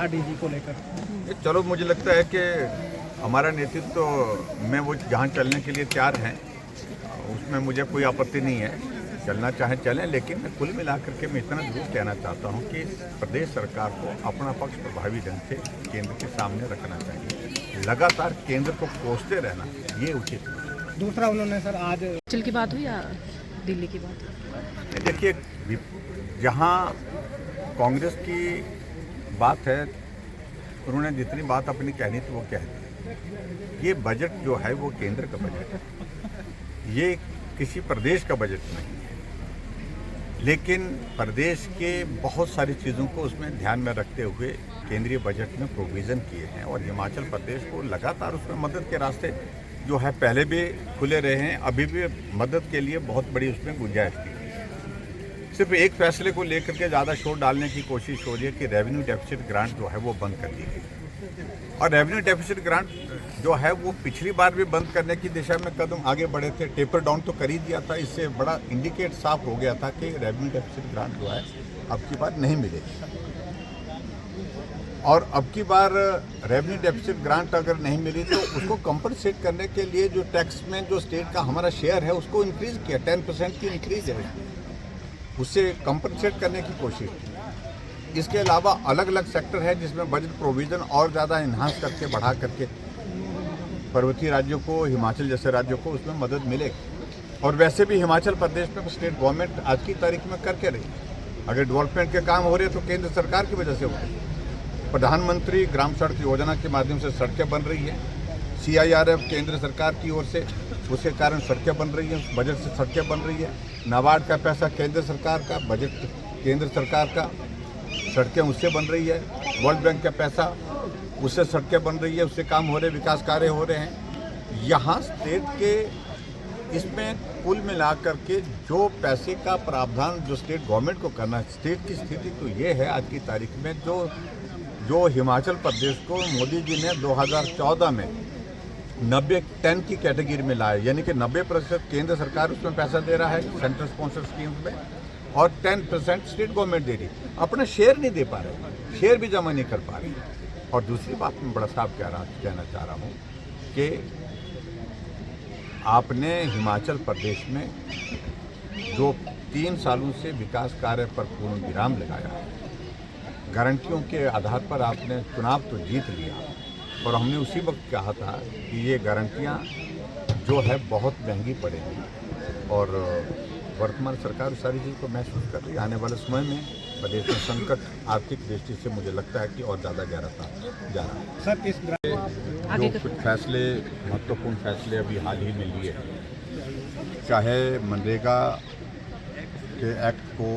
RDG को लेकर? चलो, मुझे लगता है कि हमारा नेतृत्व में वो जहाँ चलने के लिए तैयार हैं, उसमें मुझे कोई आपत्ति नहीं है। चलना चाहें चलें, लेकिन कुल मिलाकर के मैं इतना जरूर कहना चाहता हूँ कि प्रदेश सरकार को अपना पक्ष प्रभावी ढंग से केंद्र के सामने रखना चाहिए। लगातार केंद्र को कोसते रहना ये उचित नहीं। दूसरा उन्होंने सर आज हिमाचल की बात हुई या दिल्ली की बात? देखिए, जहाँ कांग्रेस की बात है, उन्होंने जितनी बात अपनी कहनी थी वो कह दी। ये बजट जो है वो केंद्र का बजट है, ये किसी प्रदेश का बजट नहीं है। लेकिन प्रदेश के बहुत सारी चीज़ों को उसमें ध्यान में रखते हुए केंद्रीय बजट में प्रोविज़न किए हैं और हिमाचल प्रदेश को लगातार उसमें मदद के रास्ते जो है पहले भी खुले रहे हैं, अभी भी मदद के लिए बहुत बड़ी उसमें गुंजाइश थी। सिर्फ एक फैसले को लेकर के ज़्यादा शोर डालने की कोशिश हो रही है कि रेवेन्यू डेफिसिट ग्रांट जो है वो बंद कर दी गई। और रेवेन्यू डेफिसिट ग्रांट जो है वो पिछली बार भी बंद करने की दिशा में कदम आगे बढ़े थे, टेपर डाउन तो कर ही दिया था। इससे बड़ा इंडिकेट साफ हो गया था कि रेवेन्यू डेफिसिट ग्रांट जो है अब की बार नहीं मिलेगी। और अब की बार रेवेन्यू डेफिसिट ग्रांट अगर नहीं मिली तो उसको कंपनसेट करने के लिए जो टैक्स में जो स्टेट का हमारा शेयर है उसको इंक्रीज किया, 10% की इंक्रीज है, उससे कंपनसेट करने की कोशिश की। इसके अलावा अलग अलग सेक्टर है जिसमें बजट प्रोविज़न और ज़्यादा इन्हांस करके बढ़ा करके पर्वतीय राज्यों को, हिमाचल जैसे राज्यों को उसमें मदद मिलेगी। और वैसे भी हिमाचल प्रदेश में स्टेट गवर्नमेंट आज की तारीख में करके रही है। अगर डेवलपमेंट के काम हो रहे हैं तो केंद्र सरकार की वजह से हो रहे हैं। प्रधानमंत्री ग्राम सड़क योजना के माध्यम से सड़कें बन रही हैं, CIRF केंद्र सरकार की ओर से, उसके कारण सड़कें बन रही हैं, उस बजट से सड़कें बन रही है। नाबार्ड का पैसा केंद्र सरकार का, बजट केंद्र सरकार का, सड़कें उससे बन रही है। वर्ल्ड बैंक का पैसा, उससे सड़कें बन रही है, उससे काम हो रहे, विकास कार्य हो रहे हैं। यहाँ स्टेट के इसमें कुल मिलाकर के जो पैसे का प्रावधान जो स्टेट गवर्नमेंट को करना है, स्टेट की स्थिति तो ये है आज की तारीख में जो हिमाचल प्रदेश को मोदी जी ने 2014 में 90-10 की कैटेगरी में लाया, यानी कि 90% केंद्र सरकार उसमें पैसा दे रहा है सेंट्रल स्पॉन्सर स्कीम्स में और 10% स्टेट गवर्नमेंट दे रही, अपना शेयर नहीं दे पा रहे, शेयर भी जमा नहीं कर पा रही। और दूसरी बात मैं बड़ा साफ कहना चाह रहा हूँ कि आपने हिमाचल प्रदेश में जो 3 सालों से विकास कार्य पर पूर्ण विराम लगाया है, गारंटियों के आधार पर आपने चुनाव तो जीत लिया और हमने उसी वक्त कहा था कि ये गारंटियाँ जो है बहुत महंगी पड़ेगी और वर्तमान सरकार उस सारी चीज़ को महसूस कर रही है। आने वाले समय में प्रदेश में संकट आर्थिक दृष्टि से मुझे लगता है कि और ज़्यादा गहराता जा रहा है। सर इस जो कुछ फैसले, महत्वपूर्ण फैसले अभी हाल ही में लिए, चाहे मनरेगा के एक्ट को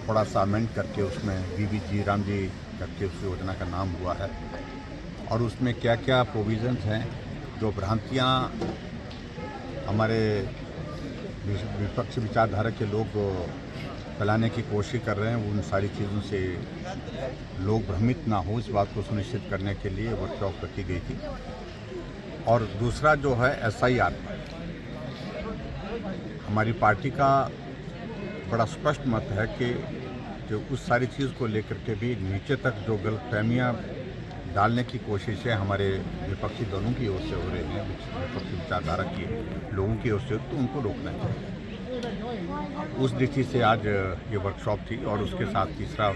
थोड़ा सा अमेंड करके उसमें BBG राम जी करके उस योजना का नाम हुआ है और उसमें क्या क्या प्रोविज़न्स हैं, जो भ्रांतियाँ हमारे विपक्षी विचारधारा के लोग फैलाने की कोशिश कर रहे हैं, उन सारी चीज़ों से लोग भ्रमित ना हो, इस बात को सुनिश्चित करने के लिए वर्कशॉप रखी गई थी। और दूसरा जो है SIR, हमारी पार्टी का बड़ा स्पष्ट मत है कि जो उस सारी चीज़ को लेकर के भी नीचे तक जो गलतफहमियाँ डालने की कोशिशें हमारे विपक्षी दलों की ओर से हो रही हैं, विपक्षी विचारधारा की लोगों की ओर से, तो उनको रोकना चाहिए। उस दृष्टि से आज ये वर्कशॉप थी और उसके साथ तीसरा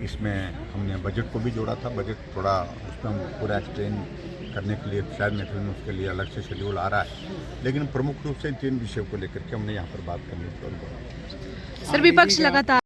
इसमें हमने बजट को भी जोड़ा था। बजट थोड़ा उसमें हम पूरा एक्सप्लेन करने के लिए शायद महफिल में उसके लिए अलग से शेड्यूल आ रहा है, लेकिन प्रमुख रूप से इन 3 विषयों को लेकर के हमने यहाँ पर बात करनी थी। सर विपक्ष लगातार